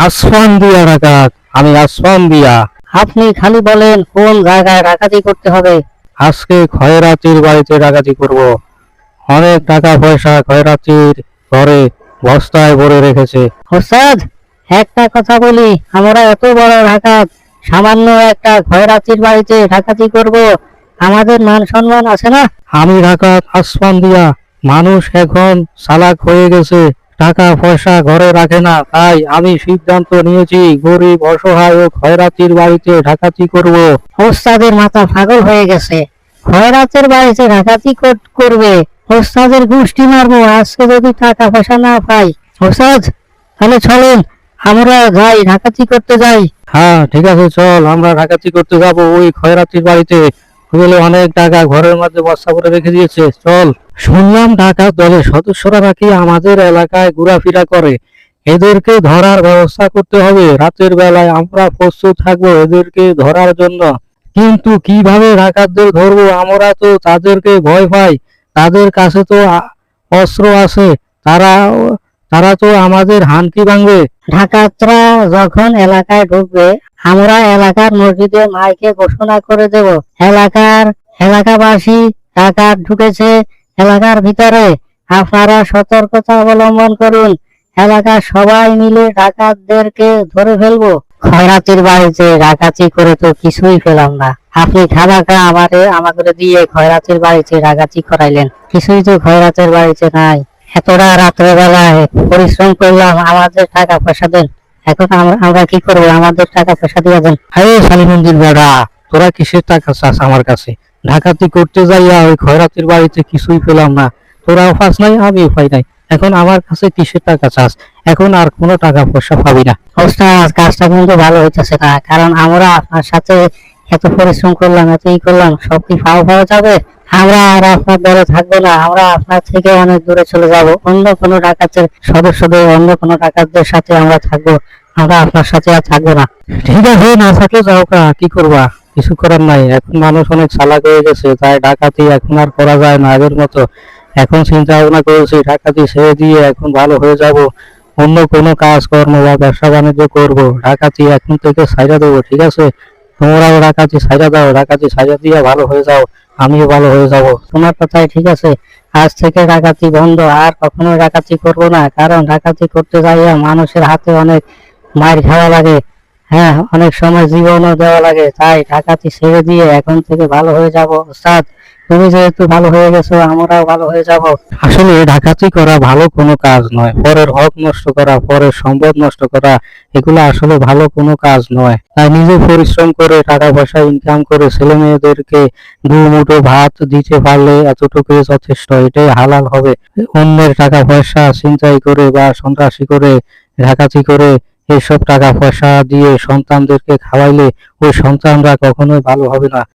আসফান দিয়া ডাকাত, আমি আসফান দিয়া। আপনি খালি বলেন কোন জায়গায় ডাকাতি করতে হবে। আজকে খয়রাতির বাড়িতে ডাকাতি করব। অনেক টাকা পয়সা খয়রাতির ঘরে বস্তায় ভরে রেখেছে। ওস্তাদ, একটা কথা বলি, আমরা এত বড় ডাকাত, সামান্য একটা খয়রাতির বাড়িতে ডাকাতি করব, আমাদের মান সম্মান আছে না? আমি ডাকাত আসফান দিয়া। মানুষ এখন চালাক হয়ে গেছে, টাকা পয়সা ঘরে রাখে না, তাই আমি সিদ্ধান্ত নিয়েছি গরিব অসহায় ও খয়রাতির বাড়িতে ডাকাতি করব। ওস্তাদের মাথা পাগল হয়ে গেছে, খয়রাতের বাড়িতে ডাকাতি করবে? ওস্তাদের গোষ্ঠী মারবো আজকে যদি টাকা পয়সা না পাই। ওস্তাদ, তাহলে চলেন আমরা যাই, ডাকাতি করতে যাই। হ্যাঁ ঠিক আছে, চল আমরা ডাকাতি করতে যাব ওই খয়রাতির বাড়িতে। বলে অনেক টাকা ঘরের মধ্যে বস্তা করে রেখে দিয়েছে, চল। শুনলাম ডাকাত দলের সদস্যরা নাকি আমাদের এলাকায় ঘোরাফেরা করে, এদেরকে ধরার ব্যবস্থা করতে হবে। রাতের বেলায় আমরা প্রস্তুত থাকবো এদেরকে ধরার জন্য। কিন্তু কিভাবে ডাকাতদের ধরবো? আমরা তো তাদেরকে ভয় পাই, তাদের কাছে তো অস্ত্র আছে, তারা তারা তো আমাদের হানকি ভাঙবে। ডাকাতরা যখন এলাকায় ঢুকবে, আমরা এলাকার মসজিদে মাইকে ঘোষণা করে দেব, এলাকাবাসী ডাকাত ঢুকেছে এলাকার ভিতরে, আপনারা সতর্কতা অবলম্বন করুন। এলাকার সবাই মিলে ডাকাতদেরকে ধরে ফেলবো। খয়রাতির বাড়িতে ডাকাতি করে তো কিছুই পেলাম না, আপনি খাবারটা আমাদের দিয়ে খয়রাতির বাড়িতে ডাকাতি করাইলেন, কিছুই তো খয়রাতের বাড়িতে নাই। এতটা রাত্রে বেলায় পরিশ্রম করলাম, আমাদের টাকা পয়সা দেন। এখন আমরা কি করবো? আমাদের টাকা পয়সা দিয়ে দেন। আরে সালিমুদ্দিন বেড়া, তোরা কিসের টাকা চাস আমার কাছে? ডাকাতি করতে যাইয়া ওই খয়রাতির বাড়িতে কিছুই পেলাম না, তোরাও পাস নাই আমিও পাই নাই, এখন আমার কাছে কিসের টাকা চাস? এখন আর কোনো টাকা পয়সা পাবি না। ওস্তাদ, কাজটা কিন্তু ভালো হইতেছে না, কারণ আমরা আপনার সাথে এত পরিশ্রম করলাম, এত করলাম, সব কি পাওয়া যাবে? আমরা আর আপনার দলে থাকবো না, আমরা আপনার থেকে অনেক দূরে চলে যাব, অন্য কোনো ডাকাতের সদস্যদের, অন্য কোনো ডাকাতদের সাথে আমরা থাকবো, আমরা আপনার সাথে আর থাকবো না। ঠিক আছে, না থাকলে যাও কা, কি করবা? কিছু করার নাই, এখন মানুষ অনেক চালাক হয়ে গেছে, তাই ডাকাতি এখন আর করা যায় না আগের মতো। এখন চিন্তা ভাবনা করেছি ডাকাতি ছেড়ে দিয়ে এখন ভালো হয়ে যাব, অন্য কোনো কাজ কর্ম বা ব্যবসা বাণিজ্য করবো। ডাকাতি এখন থেকে ছাইড়া দেবো, ঠিক আছে? তোমরাও ডাকাতি ছাইড়া দাও, ডাকাতি ছাইড়া দিয়ে ভালো হয়ে যাও, আমিও ভালো হয়ে যাব। তোমার কথাই ঠিক আছে, আজ থেকে ডাকাতি বন্ধ, আর কখনো ডাকাতি করব না, কারণ ডাকাতি করতে যাইয়া মানুষের হাতে অনেক মার খাওয়া লাগে, হ্যাঁ, অনেক সময় জীবনও দেওয়া লাগে, তাই ডাকাতি ছেড়ে দিয়ে এখন থেকে ভালো হয়ে যাব। ওস্তাদ, তুমি যেহেতু ভালো হয়ে গেছো, আমরাও ভালো হয়ে যাব। আসলে ডাকাতি করা ভালো কোনো কাজ নয়, পরের হক নষ্ট করা, পরের সম্পদ নষ্ট করা, এগুলো আসলে ভালো কোনো কাজ নয়। তাই নিজে পরিশ্রম করে টাকা পয়সা ইনকাম করে ছেলে মেয়েদেরকে দু মুঠো ভাত দিতে পারলে এতটুকুই যথেষ্ট, এটাই হালাল হবে। অন্যের টাকা পয়সা ছিনতাই করে বা সন্ত্রাসী করে, ডাকাতি করে এইসব টাকা পয়সা দিয়ে সন্তানদেরকে খাওয়াইলে ওই সন্তানরা কখনোই ভালো হবে না।